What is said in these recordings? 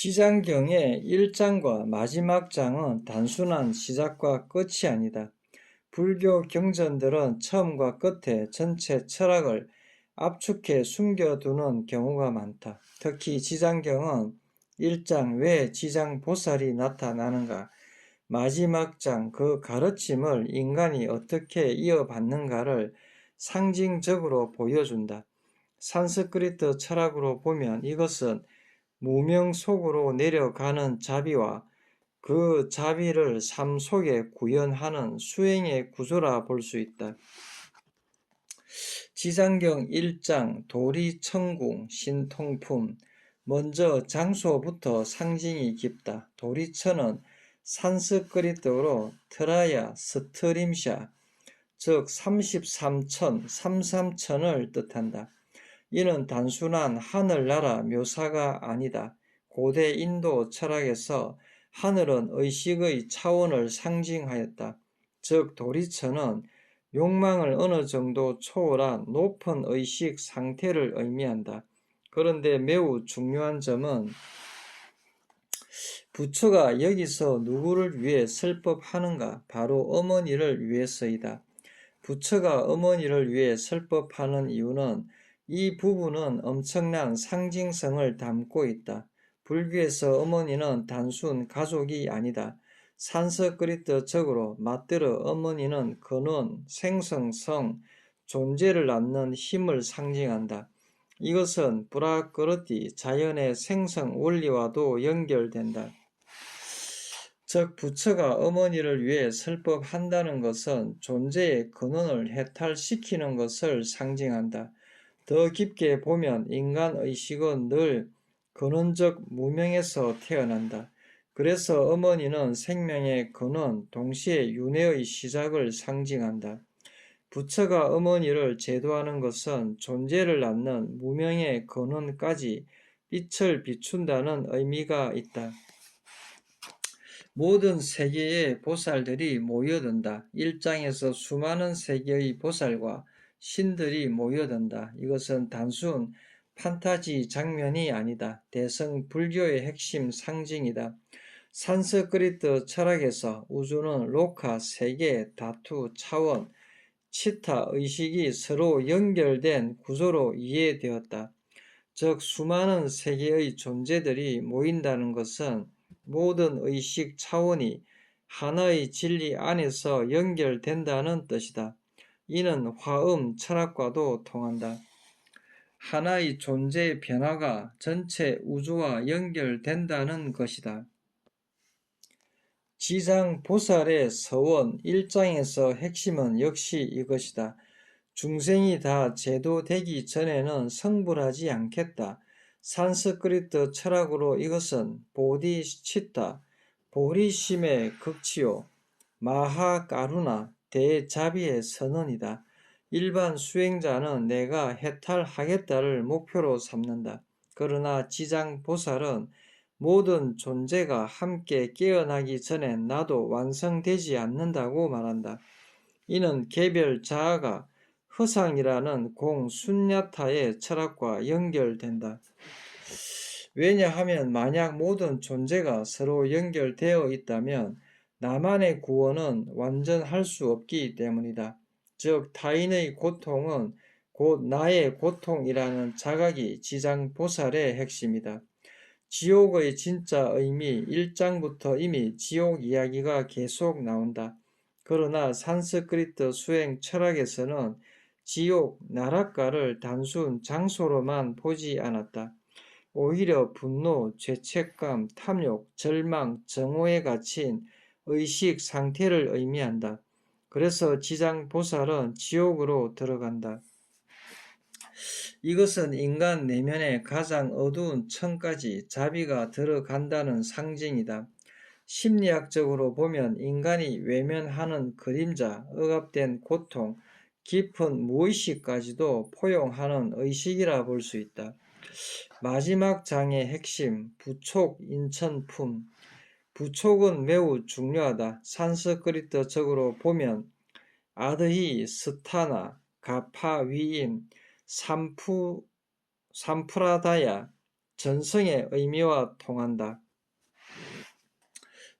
지장경의 1장과 마지막 장은 단순한 시작과 끝이 아니다. 불교 경전들은 처음과 끝에 전체 철학을 압축해 숨겨두는 경우가 많다. 특히 지장경은 1장 왜 지장보살이 나타나는가, 마지막 장 그 가르침을 인간이 어떻게 이어받는가를 상징적으로 보여준다. 산스크리트 철학으로 보면 이것은 무명 속으로 내려가는 자비와 그 자비를 삶 속에 구현하는 수행의 구조라 볼 수 있다. 지장경 1장 도리천궁 신통품. 먼저 장소부터 상징이 깊다. 도리천은 산스크리트어로 트라야 스트림샤, 즉 33천, 삼삼천을 뜻한다. 이는 단순한 하늘나라 묘사가 아니다. 고대 인도 철학에서 하늘은 의식의 차원을 상징하였다. 즉 도리천은 욕망을 어느 정도 초월한 높은 의식 상태를 의미한다. 그런데 매우 중요한 점은 부처가 여기서 누구를 위해 설법하는가? 바로 어머니를 위해서이다. 부처가 어머니를 위해 설법하는 이유는 이 부분은 엄청난 상징성을 담고 있다. 불교에서 어머니는 단순 가족이 아니다. 산스크리트적으로 맞들어 어머니는 근원, 생성성, 존재를 낳는 힘을 상징한다. 이것은 브라크르티, 자연의 생성 원리와도 연결된다. 즉 부처가 어머니를 위해 설법한다는 것은 존재의 근원을 해탈시키는 것을 상징한다. 더 깊게 보면 인간의식은 늘 근원적 무명에서 태어난다. 그래서 어머니는 생명의 근원, 동시에 윤회의 시작을 상징한다. 부처가 어머니를 제도하는 것은 존재를 낳는 무명의 근원까지 빛을 비춘다는 의미가 있다. 모든 세계의 보살들이 모여든다. 1장에서 수많은 세계의 보살과 신들이 모여든다. 이것은 단순 판타지 장면이 아니다. 대성 불교의 핵심 상징이다. 산스크리트 철학에서 우주는 로카, 세계, 다투, 차원, 치타, 의식이 서로 연결된 구조로 이해되었다. 즉 수많은 세계의 존재들이 모인다는 것은 모든 의식 차원이 하나의 진리 안에서 연결된다는 뜻이다. 이는 화엄 철학과도 통한다. 하나의 존재의 변화가 전체 우주와 연결된다는 것이다. 지장보살의 서원 1장에서 핵심은 역시 이것이다. 중생이 다 제도되기 전에는 성불하지 않겠다. 산스크리트 철학으로 이것은 보디치타, 보리심의 극치요, 마하가루나, 대자비의 선언이다. 일반 수행자는 내가 해탈하겠다를 목표로 삼는다. 그러나 지장보살은 모든 존재가 함께 깨어나기 전엔 나도 완성되지 않는다고 말한다. 이는 개별 자아가 허상이라는 공순야타의 철학과 연결된다. 왜냐하면 만약 모든 존재가 서로 연결되어 있다면 나만의 구원은 완전할 수 없기 때문이다. 즉 타인의 고통은 곧 나의 고통이라는 자각이 지장보살의 핵심이다. 지옥의 진짜 의미 1장부터 이미 지옥 이야기가 계속 나온다. 그러나 산스크리트 수행 철학에서는 지옥, 나락가를 단순 장소로만 보지 않았다. 오히려 분노, 죄책감, 탐욕, 절망, 정오에 갇힌 의식 상태를 의미한다. 그래서 지장보살은 지옥으로 들어간다. 이것은 인간 내면의 가장 어두운 층까지 자비가 들어간다는 상징이다. 심리학적으로 보면 인간이 외면하는 그림자, 억압된 고통, 깊은 무의식까지도 포용하는 의식이라 볼 수 있다. 마지막 장의 핵심, 부촉 인천품. 부촉은 매우 중요하다. 산스크리트적으로 보면 아드히, 스타나, 가파, 위임, 삼프라다야, 전성의 의미와 통한다.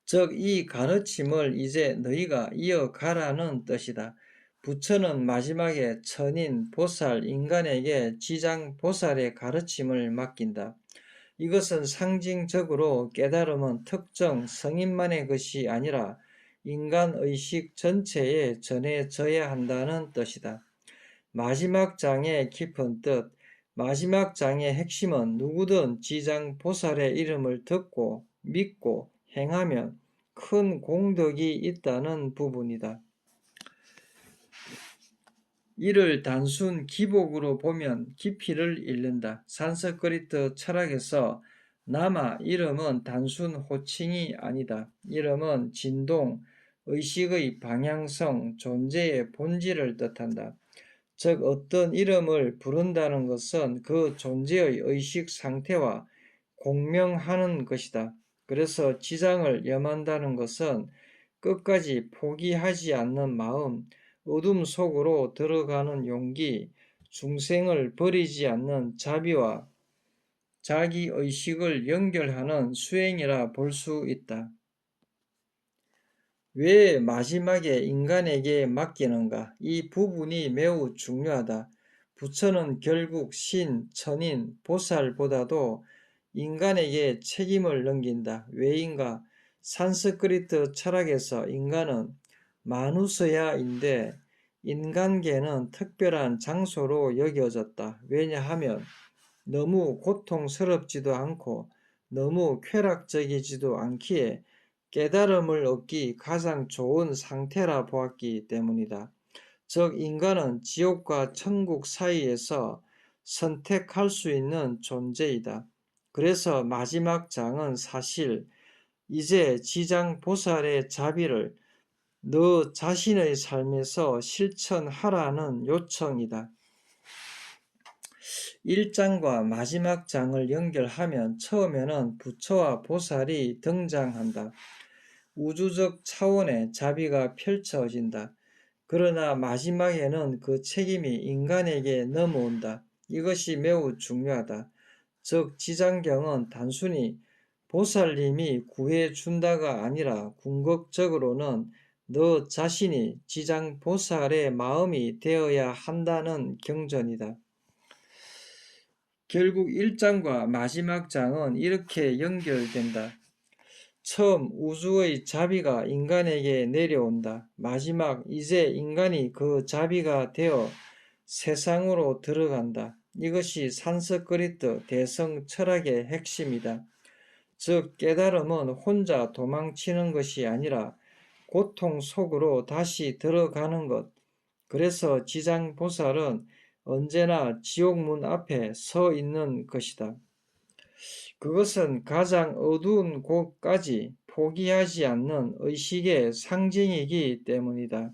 즉 이 가르침을 이제 너희가 이어가라는 뜻이다. 부처는 마지막에 천인, 보살, 인간에게 지장 보살의 가르침을 맡긴다. 이것은 상징적으로 깨달음은 특정 성인만의 것이 아니라 인간 의식 전체에 전해져야 한다는 뜻이다. 마지막 장의 깊은 뜻, 마지막 장의 핵심은 누구든 지장 보살의 이름을 듣고 믿고 행하면 큰 공덕이 있다는 부분이다. 이를 단순 기복으로 보면 깊이를 잃는다. 산스크리트 철학에서 나마 이름은 단순 호칭이 아니다. 이름은 진동, 의식의 방향성, 존재의 본질을 뜻한다. 즉 어떤 이름을 부른다는 것은 그 존재의 의식 상태와 공명하는 것이다. 그래서 지장을 염한다는 것은 끝까지 포기하지 않는 마음, 어둠 속으로 들어가는 용기, 중생을 버리지 않는 자비와 자기 의식을 연결하는 수행이라 볼 수 있다. 왜 마지막에 인간에게 맡기는가? 이 부분이 매우 중요하다. 부처는 결국 신, 천인, 보살보다도 인간에게 책임을 넘긴다. 왜인가? 산스크리트 철학에서 인간은 마누스야인데 인간계는 특별한 장소로 여겨졌다. 왜냐하면 너무 고통스럽지도 않고 너무 쾌락적이지도 않기에 깨달음을 얻기 가장 좋은 상태라 보았기 때문이다. 즉 인간은 지옥과 천국 사이에서 선택할 수 있는 존재이다. 그래서 마지막 장은 사실 이제 지장 보살의 자비를 너 자신의 삶에서 실천하라는 요청이다. 1장과 마지막 장을 연결하면 처음에는 부처와 보살이 등장한다. 우주적 차원의 자비가 펼쳐진다. 그러나 마지막에는 그 책임이 인간에게 넘어온다. 이것이 매우 중요하다. 즉 지장경은 단순히 보살님이 구해준다가 아니라 궁극적으로는 너 자신이 지장보살의 마음이 되어야 한다는 경전이다. 결국 1장과 마지막 장은 이렇게 연결된다. 처음 우주의 자비가 인간에게 내려온다. 마지막 이제 인간이 그 자비가 되어 세상으로 들어간다. 이것이 산스크리트 대성 철학의 핵심이다. 즉 깨달음은 혼자 도망치는 것이 아니라 고통 속으로 다시 들어가는 것. 그래서 지장보살은 언제나 지옥문 앞에 서 있는 것이다. 그것은 가장 어두운 곳까지 포기하지 않는 의식의 상징이기 때문이다.